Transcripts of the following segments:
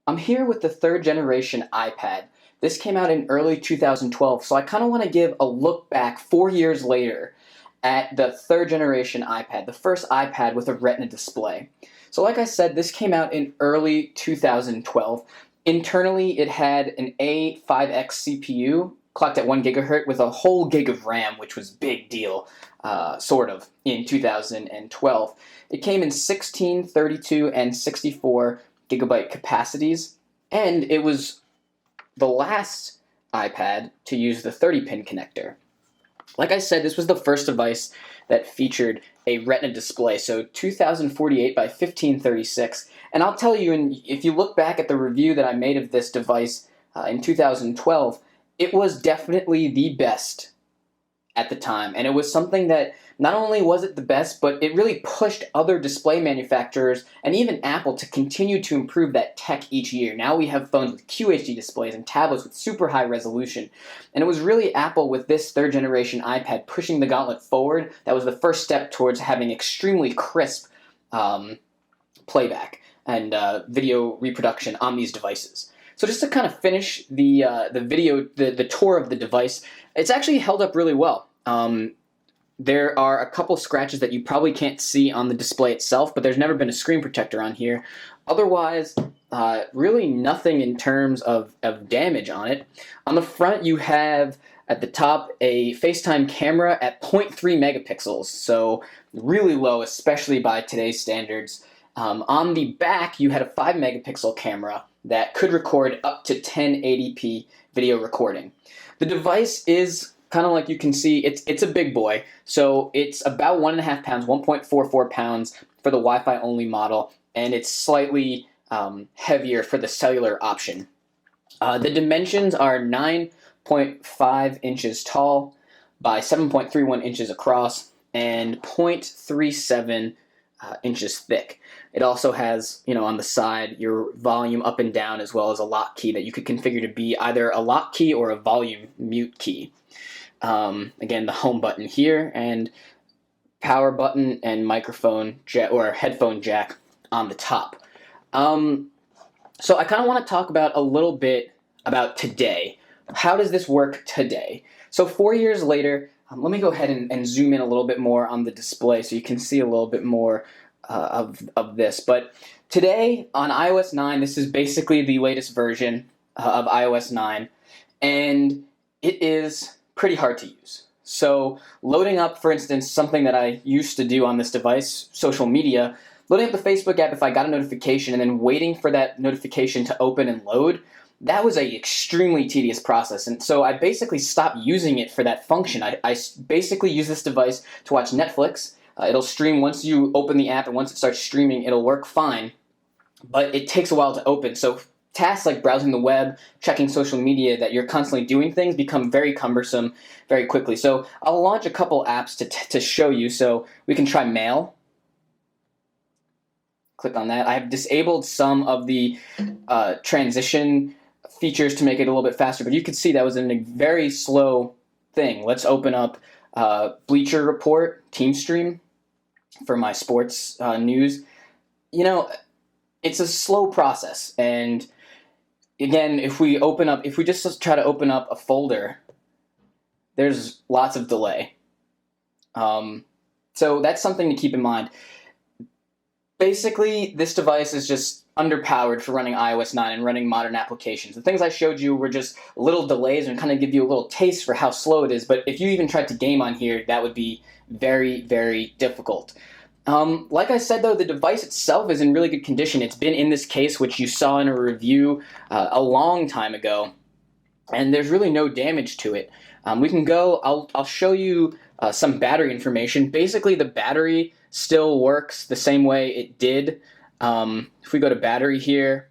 I'm here with the third generation iPad. This came out in early 2012, so I kind of want to give a look back 4 years later at the third generation iPad, the first iPad with a retina display. So like I said, this came out in early 2012. Internally, it had an A5X CPU clocked at 1 gigahertz with a whole gig of RAM, which was big deal, sort of, in 2012. It came in 16, 32, and 64 gigabyte capacities, and it was the last iPad to use the 30-pin connector. Like I said, this was the first device that featured a retina display, so 2048 by 1536. And I'll tell you, and if you look back at the review that I made of this device in 2012, it was definitely the best at the time. And it was something that not only was it the best, but it really pushed other display manufacturers and even Apple to continue to improve that tech each year. Now we have phones with QHD displays and tablets with super high resolution. And it was really Apple with this third generation iPad pushing the gauntlet forward. That was the first step towards having extremely crisp playback and video reproduction on these devices. So just to kind of finish the tour of the device, it's actually held up really well. There are a couple scratches that you probably can't see on the display itself, but there's never been a screen protector on here. Otherwise, really nothing in terms of damage on it. On the front, you have at the top a FaceTime camera at 0.3 megapixels, so really low, especially by today's standards. On the back, you had a 5 megapixel camera that could record up to 1080p video recording. The device is kind of like you can see, it's a big boy. So it's about 1.5 pounds, 1.44 pounds for the Wi-Fi only model, and it's slightly heavier for the cellular option. The dimensions are 9.5 inches tall by 7.31 inches across and 0.37 inches thick. It also has, on the side, your volume up and down, as well as a lock key that you could configure to be either a lock key or a volume mute key. Again, the home button here, and power button and microphone jack or headphone jack on the top. So I kind of want to talk about a little bit about today. How does this work today? So 4 years later, let me go ahead and zoom in a little bit more on the display so you can see a little bit more of this. But today on iOS 9, this is basically the latest version of iOS 9, and it is pretty hard to use. So loading up, for instance, something that I used to do on this device, social media, loading up the Facebook app if I got a notification and then waiting for that notification to open and load, that was an extremely tedious process. And so I basically stopped using it for that function. I basically use this device to watch Netflix. It'll stream once you open the app, and once it starts streaming, it'll work fine. But it takes a while to open. So tasks like browsing the web, checking social media, that you're constantly doing things, become very cumbersome very quickly. So I'll launch a couple apps to show you. So we can try Mail. Click on that. I have disabled some of the transition features to make it a little bit faster, but you can see that was a very slow thing. Let's open up Bleacher Report, Team Stream for my sports news. It's a slow process, and again, if we just try to open up a folder, there's lots of delay. So that's something to keep in mind. Basically, this device is just underpowered for running iOS 9 and running modern applications. The things I showed you were just little delays and kind of give you a little taste for how slow it is, but if you even tried to game on here, that would be very, very difficult. Like I said, though, the device itself is in really good condition. It's been in this case, which you saw in a review a long time ago, and there's really no damage to it. We can go, I'll show you some battery information. Basically, the battery still works the same way it did. If we go to battery here,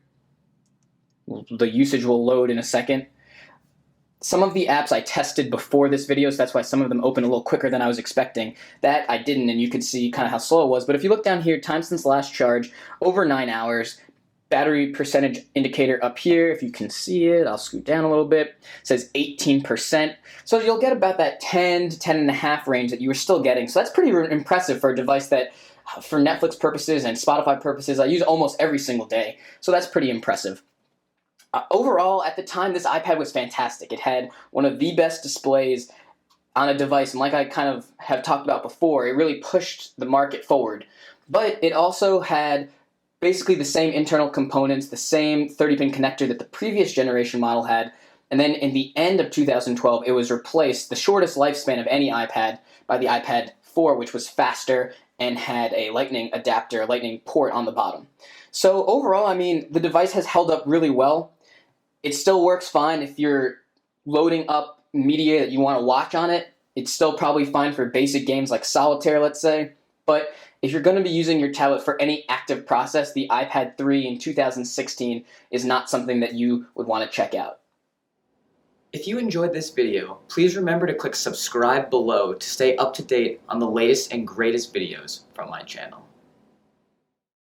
the usage will load in a second. Some of the apps I tested before this video, so that's why some of them open a little quicker than I was expecting. That I didn't, and you could see kind of how slow it was. But if you look down here, time since last charge, over 9 hours. Battery percentage indicator up here, if you can see it, I'll scoot down a little bit. It says 18%. So you'll get about that 10 to 10.5 range that you were still getting. So that's pretty impressive for a device that, for Netflix purposes and Spotify purposes, I use almost every single day. So that's pretty impressive. Overall, at the time, this iPad was fantastic. It had one of the best displays on a device, and like I kind of have talked about before, it really pushed the market forward. But it also had basically the same internal components, the same 30-pin connector that the previous generation model had, and then in the end of 2012, it was replaced, the shortest lifespan of any iPad, by the iPad 4, which was faster and had a lightning adapter, a lightning port on the bottom. So overall, I mean, the device has held up really well. It still works fine if you're loading up media that you want to watch on it. It's still probably fine for basic games like solitaire, let's say. But if you're going to be using your tablet for any active process, the iPad 3 in 2016 is not something that you would want to check out. If you enjoyed this video, please remember to click subscribe below to stay up to date on the latest and greatest videos from my channel.